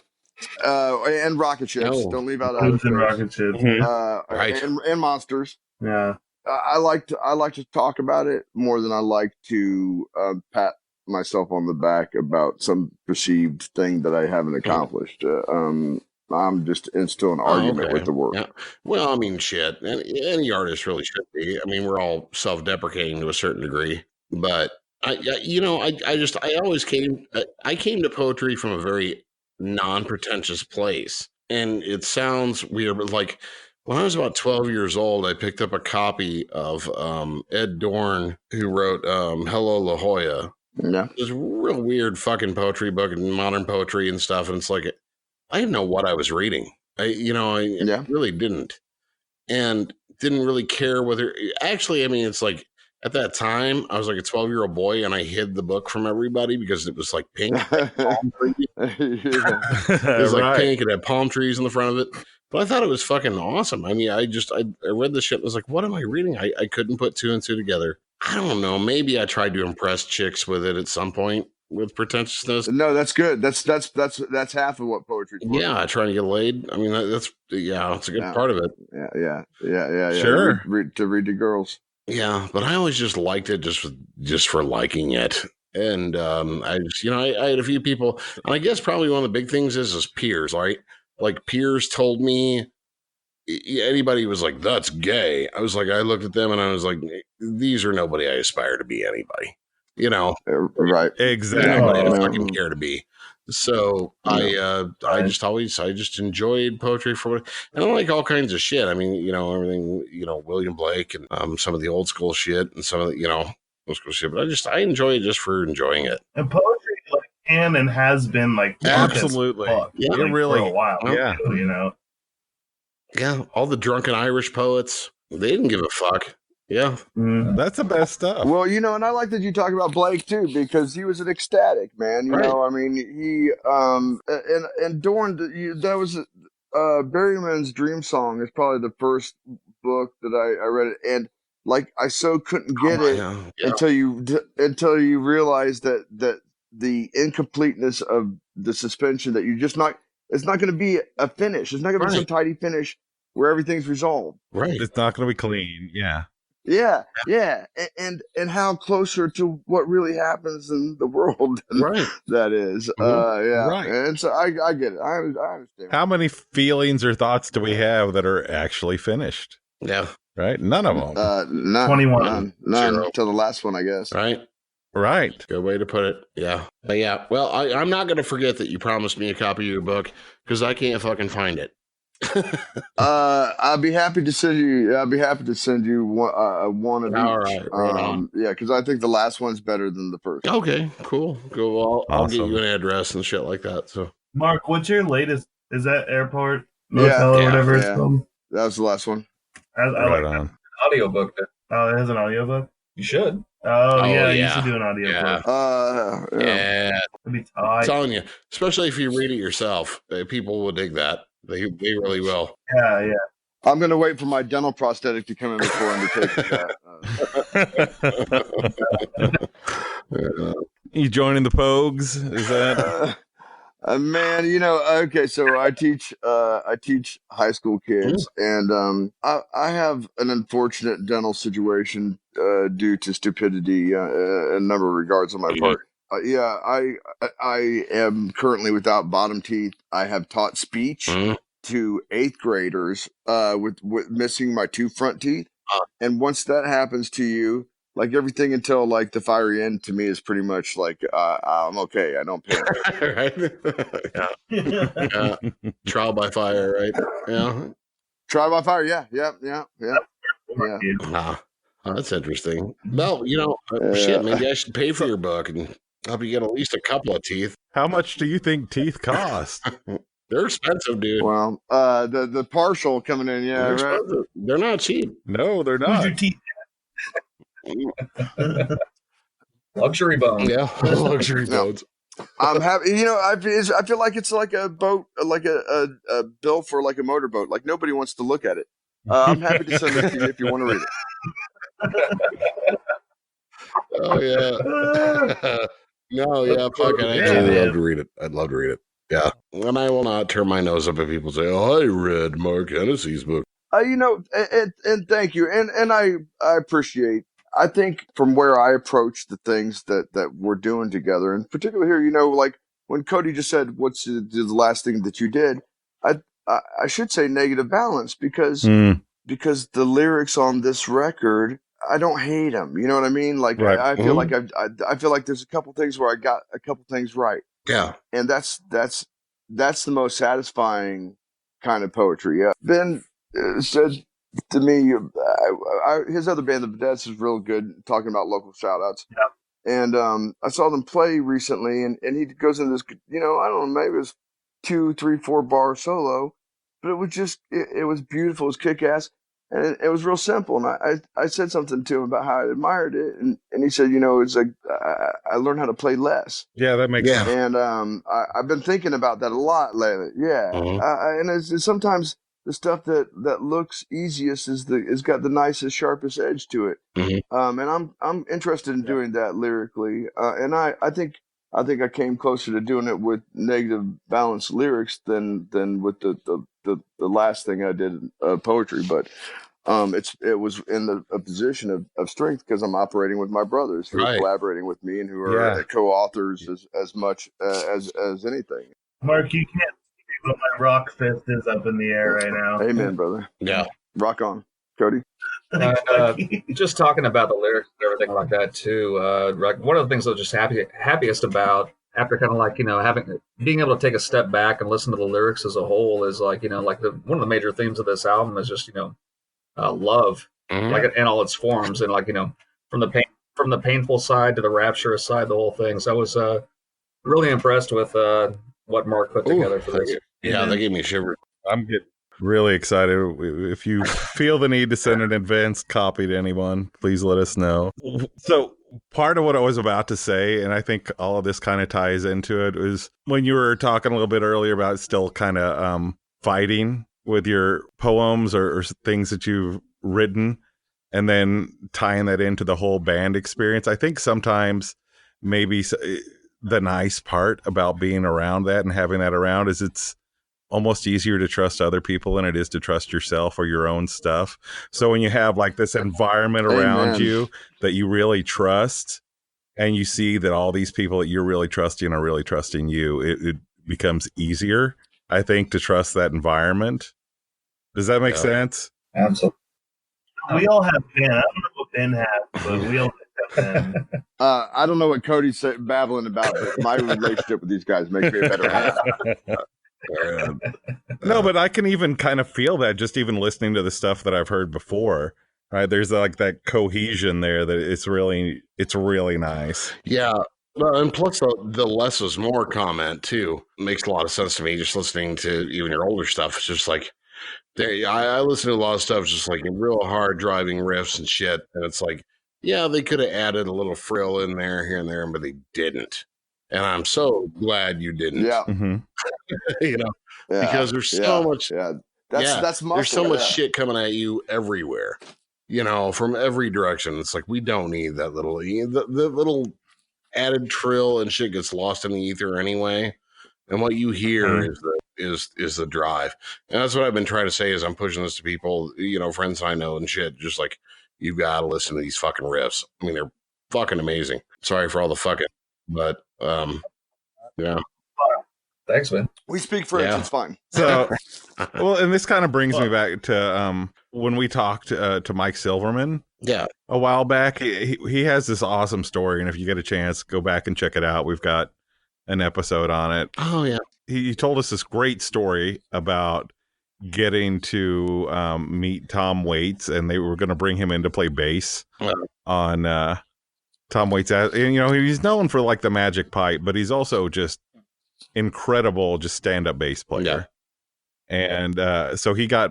And rocket ships. Don't leave out boobs and rocket ships. Right. And monsters. Yeah. I like to talk about it more than I like to pat myself on the back about some perceived thing that I haven't accomplished. I'm just still an argument with the work. Yeah. Well, I mean, shit. Any artist really should be. I mean, we're all self-deprecating to a certain degree, but I always came to poetry from a very non-pretentious place, and it sounds weird, but like. When I was about 12 years old, I picked up a copy of Ed Dorn, who wrote Hello La Jolla. Yeah. This real weird fucking poetry book and modern poetry and stuff. And it's like, I didn't know what I was reading. I really didn't. And didn't really care whether, actually, I mean, it's like, at that time, I was like a 12-year-old boy, and I hid the book from everybody because it was like pink. It was like pink. It had palm trees in the front of it. But I thought it was fucking awesome. I mean, I read the shit and was like, what am I reading? I couldn't put two and two together. I don't know. Maybe I tried to impress chicks with it at some point with pretentiousness. No, that's good. That's half of what poetry is. Yeah, trying to get laid. I mean, it's a good part of it. Yeah. Sure. To read to girls. Yeah, but I always just liked it just for liking it. And I had a few people, and I guess probably one of the big things is peers, right? Like peers told me, anybody was like, that's gay. I was like, I looked at them and I was like, these are nobody I aspire to be anybody, Right. Exactly. Nobody I fucking care to be. So I just enjoyed poetry for what, and I like all kinds of shit. I mean, everything, William Blake and some of the old school shit and some of the, old school shit, but I enjoy it just for enjoying it. And poetry can and has been absolutely. Yeah, really for a while. Yeah. Yeah. All the drunken Irish poets, they didn't give a fuck. Yeah. That's the best stuff. Well, and I like that you talk about Blake too, because he was an ecstatic man. You know, I mean, he and Dorn, that was Berryman's Dream Song is probably the first book that I read it, and like I so couldn't get it until you realize that the incompleteness of the suspension, that it's not going to be a finish. It's not going to be some tidy finish where everything's resolved. Right. It's not going to be clean. Yeah. Yeah. And how closer to what really happens in the world that is. Right. And so I get it. I understand. How many feelings or thoughts do we have that are actually finished? Yeah. Right. None of them. None. 21. None until the last one, I guess. Right. Good way to put it. Yeah. But yeah. Well, I'm not going to forget that you promised me a copy of your book because I can't fucking find it. I'll be happy to send you. One of each. All right. Right yeah, because I think the last one's better than the first. Okay. Cool. Well, I'll get you an address and shit like that. So, Mark, what's your latest? Is that Airport Motel or whatever it's called? That was the last one. I like that. Audiobook. Oh, it has an audiobook? You should. Oh, yeah, you should do an audiobook. Yeah. I'm telling you, especially if you read it yourself, people will dig that. They really will. Yeah. I'm going to wait for my dental prosthetic to come in before undertaking that. You joining the Pogues? Is that? Man, okay, so I teach high school kids, and I have an unfortunate dental situation due to stupidity in a number of regards on my part. Yeah, I am currently without bottom teeth. I have taught speech to 8th graders with missing my 2 front teeth, and once that happens to you, like everything until like the fiery end to me is pretty much like I'm okay. I don't panic. Right? Yeah. Trial by fire, right? Yeah. Trial by fire. Yeah. Oh, that's interesting. Well, shit. Maybe I should pay for your book and help you get at least a couple of teeth. How much do you think teeth cost? They're expensive, dude. Well, the partial coming in, yeah, right. They're not cheap. No, they're not. Who's your teeth? Luxury bones. Yeah, luxury bones. I'm happy. I feel like it's like a boat, like a bill for like a motorboat. Like nobody wants to look at it. I'm happy to send it to you if you want to read it. Oh yeah. No, yeah, fuck it. I'd love to read it. I'd love to read it. Yeah, and I will not turn my nose up at people say, "Oh, I read Mark Hennessy's book." And thank you, and I appreciate. I think from where I approach the things that we're doing together, and particularly here, like when Cody just said, "What's the last thing that you did?" I should say negative balance because the lyrics on this record, I don't hate them. You know what I mean? Like right. I feel like I feel like there's a couple things where I got a couple things right. Yeah, and that's the most satisfying kind of poetry. Yeah, Ben said to me, his other band, the Vedettes, is real good talking about local shout outs. Yeah. And I saw them play recently, and he goes into this, I don't know, maybe it was 2, 3, 4 bar solo, but it was just, it was beautiful, it was kick ass, and it was real simple. And I said something to him about how I admired it, and he said, it's like, I learned how to play less. Yeah, that makes sense. And I've been thinking about that a lot lately. Yeah. And it's sometimes the stuff that looks easiest is got the nicest, sharpest edge to it. And I'm interested in doing that lyrically. And I think I came closer to doing it with negative balanced lyrics than with the last thing I did poetry. But it was in a position of strength because I'm operating with my brothers who are collaborating with me and who are co-authors as much as anything. Mark, you can't see but my rock fist is up in the air right now. Amen, brother. Yeah. Rock on. Cody? Just talking about the lyrics and everything like that too. One of the things I was just happiest about after kind of like, being able to take a step back and listen to the lyrics as a whole is like, one of the major themes of this album is just, love, like in all its forms, and like from the painful side to the rapturous side, the whole thing. So I was really impressed with what Mark put together for this. Yeah, they gave me a shiver. I'm getting really excited. If you feel the need to send an advanced copy to anyone, please let us know. So part of what I was about to say, and I think all of this kind of ties into it, is when you were talking a little bit earlier about still kind of fighting with your poems or things that you've written, and then tying that into the whole band experience. I think sometimes maybe the nice part about being around that and having that around is it's almost easier to trust other people than it is to trust yourself or your own stuff. So when you have like this environment around you that you really trust, and you see that all these people that you're really trusting are really trusting you, it becomes easier, I think, to trust that environment. Does that make sense? Absolutely. We all have Ben. I don't know what Ben has, but we all have Ben. I don't know what Cody's babbling about, but my relationship with these guys makes me a better man. No, but I can even kind of feel that just even listening to the stuff that I've heard before. Right? There's like that cohesion there that it's really nice. Yeah. Well, and plus the less is more comment too makes a lot of sense to me. Just listening to even your older stuff, it's just like I listen to a lot of stuff, just like real hard driving riffs and shit, and it's like, yeah, they could have added a little frill in there here and there, but they didn't. And I'm so glad you didn't. Yeah. You know, because there's so much. That's muscle. There's so much shit coming at you everywhere. You know, from every direction. It's like we don't need that little the little added trill and shit gets lost in the ether anyway. And what you hear is the drive. And that's what I've been trying to say as I'm pushing this to people, you know, friends I know and shit. Just like, you've got to listen to these fucking riffs. I mean, they're fucking amazing. Sorry for all the fucking, but yeah. Thanks, man. We speak French. It's fine. So, well, and this kind of brings me back to when we talked to Mike Silverman. Yeah. A while back, he has this awesome story, and if you get a chance, go back and check it out. We've got an episode on it. Oh yeah. He told us this great story about getting to meet Tom Waits, and they were going to bring him in to play bass on Tom Waits. And, you know, he's known for like the magic pipe, but he's also just incredible, just stand-up bass player. And so he got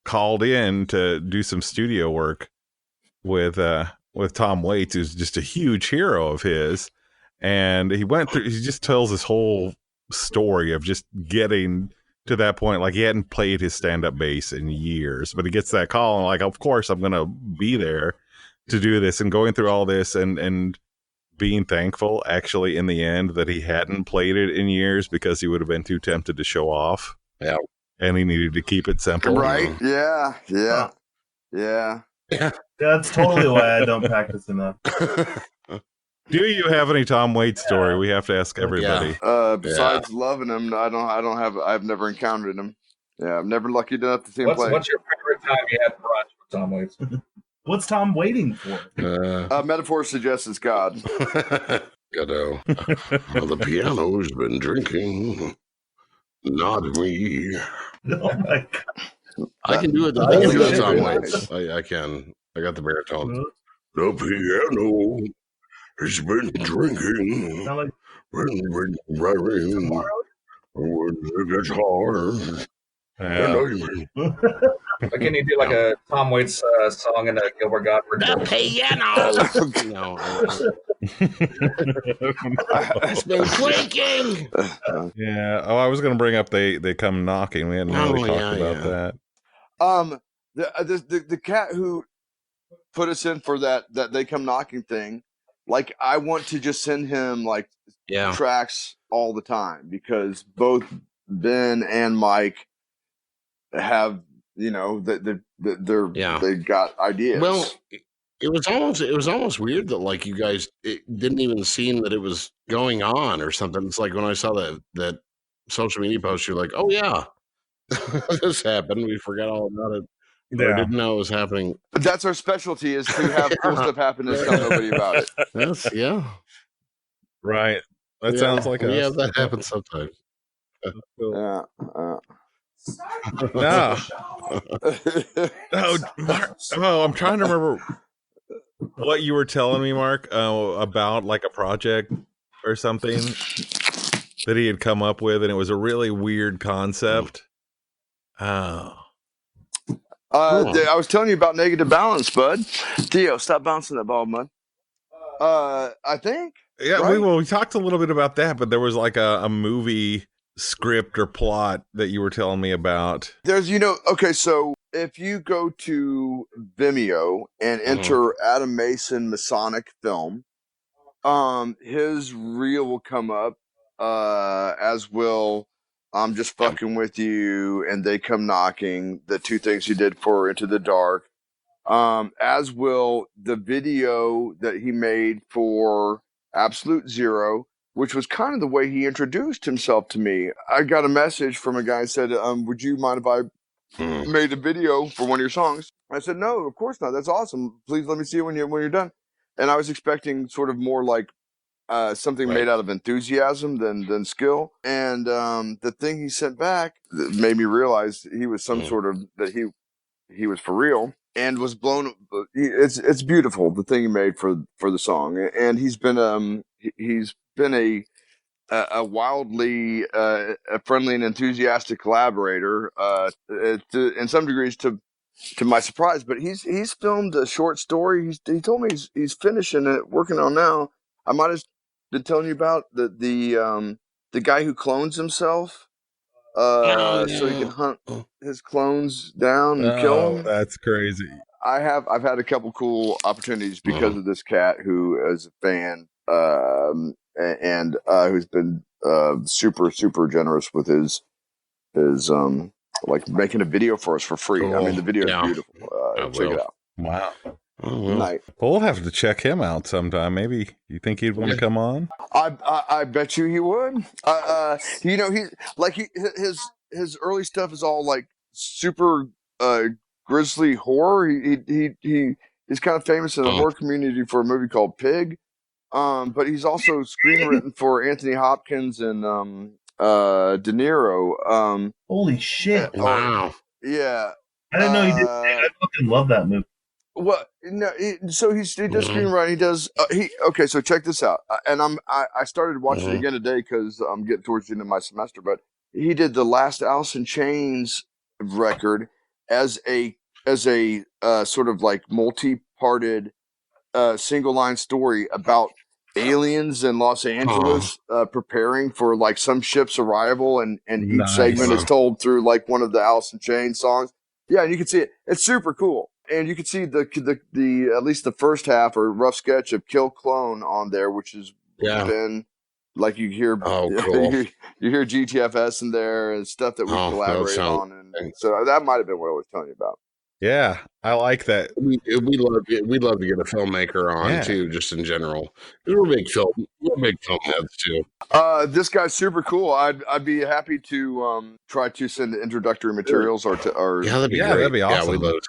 called in to do some studio work with Tom Waits, who's just a huge hero of his. And he just tells this whole story of just getting to that point. Like, he hadn't played his stand-up bass in years, but he gets that call and like, of course I'm gonna be there to do this, and going through all this and being thankful actually in the end that he hadn't played it in years, because he would have been too tempted to show off. Yeah. And he needed to keep it simple. Right. Yeah. That's totally why I don't practice enough. Do you have any Tom Waits story? We have to ask everybody. Besides loving him, I've never encountered him. Yeah, I'm never lucky enough to see him play. What's your favorite time you had brunch with Tom Waits? What's Tom waiting for? Metaphor suggests it's God. Godot. The piano's been drinking. Not me. Oh my God. I can do it. I can do it Tom Waits. I can. I got the baritone. The piano has been drinking. Like when it gets hard. Can you do like a Tom Waits song and a Gilbert Gottfried? The piano. No. It's been clinking. Yeah. Oh, I was going to bring up they come knocking. We hadn't really talked about that. The cat who put us in for that they come knocking thing. Like, I want to just send him like tracks all the time, because both Ben and Mike have, you know, they got ideas. Well, it was almost weird that like you guys didn't even seem that it was going on or something. It's like when I saw that social media post, you're like, oh yeah, this happened. We forgot all about it. I didn't know it was happening. That's our specialty, is to have cool stuff happen and tell nobody about it. Right. That sounds like us. Yeah, that happens sometimes. Yeah. No. I'm trying to remember what you were telling me, Mark, about like a project or something that he had come up with, and it was a really weird concept. I was telling you about negative balance, bud. Theo, stop bouncing that ball, bud. I think. Yeah, right? we talked a little bit about that, but there was like a movie script or plot that you were telling me about. There's, okay, so if you go to Vimeo and enter Adam Mason Masonic Film, his reel will come up, as will I'm Just Fucking With You and They Come Knocking, the two things he did for Into the Dark, as will the video that he made for Absolute Zero, which was kind of the way he introduced himself to me. I got a message from a guy who said, would you mind if I made a video for one of your songs? I said, no, of course not. That's awesome. Please let me see it when you're done. And I was expecting sort of more like something made out of enthusiasm than skill. And the thing he sent back made me realize he was some sort of, that he was for real, and was blown. It's beautiful, the thing he made for the song. And he's been a wildly a friendly and enthusiastic collaborator, in some degrees to my surprise. But he's filmed a short story. He told me he's finishing it, working on now. I might been telling you about? The guy who clones himself, so he can hunt his clones down and kill them. That's crazy. I've had a couple cool opportunities because of this cat who is a fan, and who's been super generous with his like making a video for us for free. Cool. I mean, the video is beautiful. Check it out. Wow. Night. Well, we'll have to check him out sometime. Maybe you think he'd want to come on? I bet you he would. You know, his early stuff is all like super grisly horror. He's kind of famous in the horror community for a movie called Pig. But he's also screenwritten for Anthony Hopkins and De Niro. Holy shit! Wow. Yeah. I didn't know he did. I fucking love that movie. Well, no, so he does screenwriting. He does. Okay. So check this out. And I started watching it again today because I'm getting towards the end of my semester. But he did the last Alice in Chains record as a sort of like multi-parted single line story about aliens in Los Angeles preparing for like some ship's arrival, and each segment is told through like one of the Alice in Chains songs. Yeah, and you can see it. It's super cool. And you can see the at least the first half or rough sketch of Kill Clone on there, which has been like you hear cool. you hear GTFS in there and stuff that we collaborate on, and so that might have been what I was telling you about. Yeah, I like that. We'd love to get a filmmaker on too, just in general. We're big film heads too. This guy's super cool. I'd be happy to try to send introductory materials or that'd be great. That'd be awesome. Yeah, we'd love to.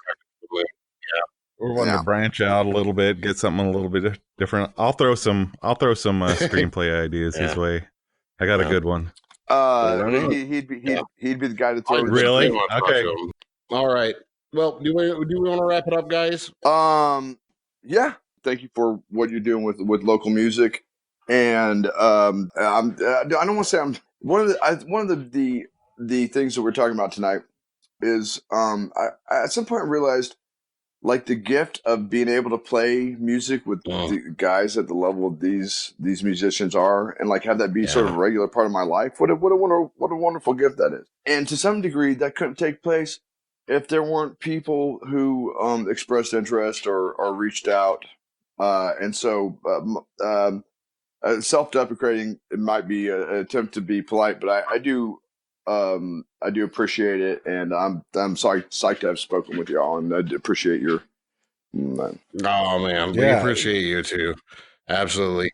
We're wanting to branch out a little bit, get something a little bit different. I'll throw some screenplay ideas his way. I got a good one. He'd be the guy to throw. Really? Okay. All right. Well, do we want to wrap it up, guys? Yeah. Thank you for what you're doing with local music, and I don't want to say I'm one of the things that we're talking about tonight is I at some point realized like the gift of being able to play music with the guys at the level of these musicians are, and like have that be sort of a regular part of my life. What a wonderful gift that is. And to some degree, that couldn't take place if there weren't people who expressed interest or reached out. And so self-deprecating, it might be an attempt to be polite, but I do appreciate it, and I'm psyched to have spoken with y'all, and I appreciate your. Oh man, we appreciate you too. Absolutely.